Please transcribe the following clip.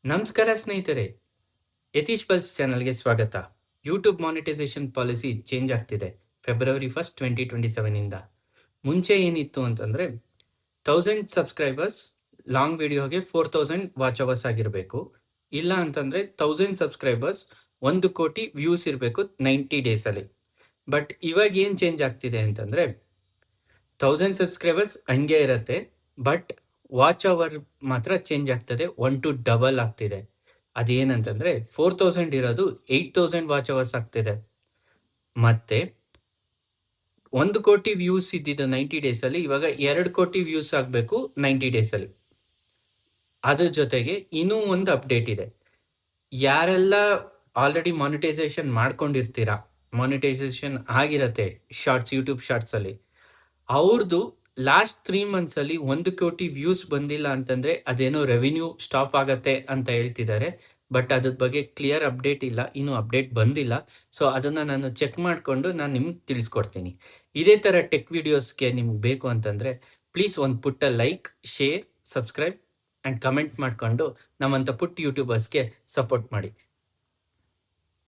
ನಮಸ್ಕಾರ ಸ್ನೇಹಿತರೆ, ಯತೀಶ್ ಪಲ್ಸ್ ಚಾನಲ್‌ಗೆ ಸ್ವಾಗತ. ಯೂಟ್ಯೂಬ್ ಮಾನಿಟೈಸೇಷನ್ ಪಾಲಿಸಿ ಚೇಂಜ್ ಆಗ್ತಿದೆ. ಫೆಬ್ರವರಿ 1, 2027 ಇಂದ. ಮುಂಚೆ ಏನಿತ್ತು ಅಂತಂದ್ರೆ 1000 ಸಬ್ಸ್ಕ್ರೈಬರ್ಸ್ ಲಾಂಗ್ ವಿಡಿಯೋಗೆ 4000 ವಾಚ್ ಅವರ್ಸ್ ಆಗಿರಬೇಕು. ಇಲ್ಲ ಅಂತಂದ್ರೆ 1000 ಸಬ್ಸ್ಕ್ರೈಬರ್ಸ್ 1 ಕೋಟಿ ವ್ಯೂಸ್ ಇರಬೇಕು 90 ಡೇಸ್ ಅಲ್ಲಿ. ಬಟ್ ಇವಾಗ ಏನ್ ಚೇಂಜ್ ಆಗ್ತಿದೆ ಅಂತಂದ್ರೆ 1000 ಸಬ್ಸ್ಕ್ರೈಬರ್ಸ್ ಹಂಗೆ ಇರತ್ತೆ. ಬಟ್ ವಾಚ್ ಅವರ್ ಮಾತ್ರ ಚೇಂಜ್ ಆಗ್ತದೆ. 1 ಟು ಡಬಲ್ ಆಗ್ತಿದೆ. ಅದೇನಂತಂದ್ರೆ 4000 ಇರೋದು 8000 ವಾಚ್ ಅವರ್ಸ್ ಆಗ್ತಿದೆ. ಮತ್ತೆ 1 ಕೋಟಿ ವ್ಯೂಸ್ ಇದ್ದಿದ್ದು 90 ಡೇಸ್ ಅಲ್ಲಿ ಇವಾಗ 2 ಕೋಟಿ ವ್ಯೂಸ್ ಆಗಬೇಕು 90 ಡೇಸ್ ಅಲ್ಲಿ. ಅದ್ರ ಜೊತೆಗೆ ಇನ್ನೂ ಒಂದು ಅಪ್ಡೇಟ್ ಇದೆ. ಯಾರೆಲ್ಲ ಆಲ್ರೆಡಿ ಮಾನಿಟೈಸೇಷನ್ ಮಾಡ್ಕೊಂಡಿರ್ತೀರಾ, ಮಾನಿಟೈಸೇಷನ್ ಆಗಿರತ್ತೆ ಶಾರ್ಟ್ಸ್, ಯೂಟ್ಯೂಬ್ ಶಾರ್ಟ್ಸ್ ಅಲ್ಲಿ, ಅವ್ರದ್ದು ಲಾಸ್ಟ್ 3 ಮಂತ್ಸ್ ಅಲ್ಲಿ 1 ಕೋಟಿ ವ್ಯೂಸ್ ಬಂದಿಲ್ಲ ಅಂತಂದ್ರೆ ಅದೇನೋ ರೆವಿನ್ಯೂ ಸ್ಟಾಪ್ ಆಗತ್ತೆ ಅಂತ ಹೇಳ್ತಿದ್ದಾರೆ. ಬಟ್ ಅದ್ರ ಬಗ್ಗೆ ಕ್ಲಿಯರ್ ಅಪ್ಡೇಟ್ ಇಲ್ಲ, ಇನ್ನೂ ಅಪ್ಡೇಟ್ ಬಂದಿಲ್ಲ. ಸೊ ಅದನ್ನ ನಾನು ಚೆಕ್ ಮಾಡ್ಕೊಂಡು ನಾನು ನಿಮ್ಗೆ ತಿಳಿಸ್ಕೊಡ್ತೀನಿ. ಇದೇ ತರ ಟೆಕ್ ವಿಡಿಯೋಸ್ಗೆ ನಿಮ್ಗೆ ಬೇಕು ಅಂತಂದ್ರೆ ಪ್ಲೀಸ್ ಒಂದು ಪುಟ್ಟ like, share, subscribe and comment ಮಾಡ್ಕೊಂಡು ನಮ್ಮಂತ ಪುಟ್ಟ ಯೂಟ್ಯೂಬರ್ಸ್ಗೆ ಸಪೋರ್ಟ್ ಮಾಡಿ.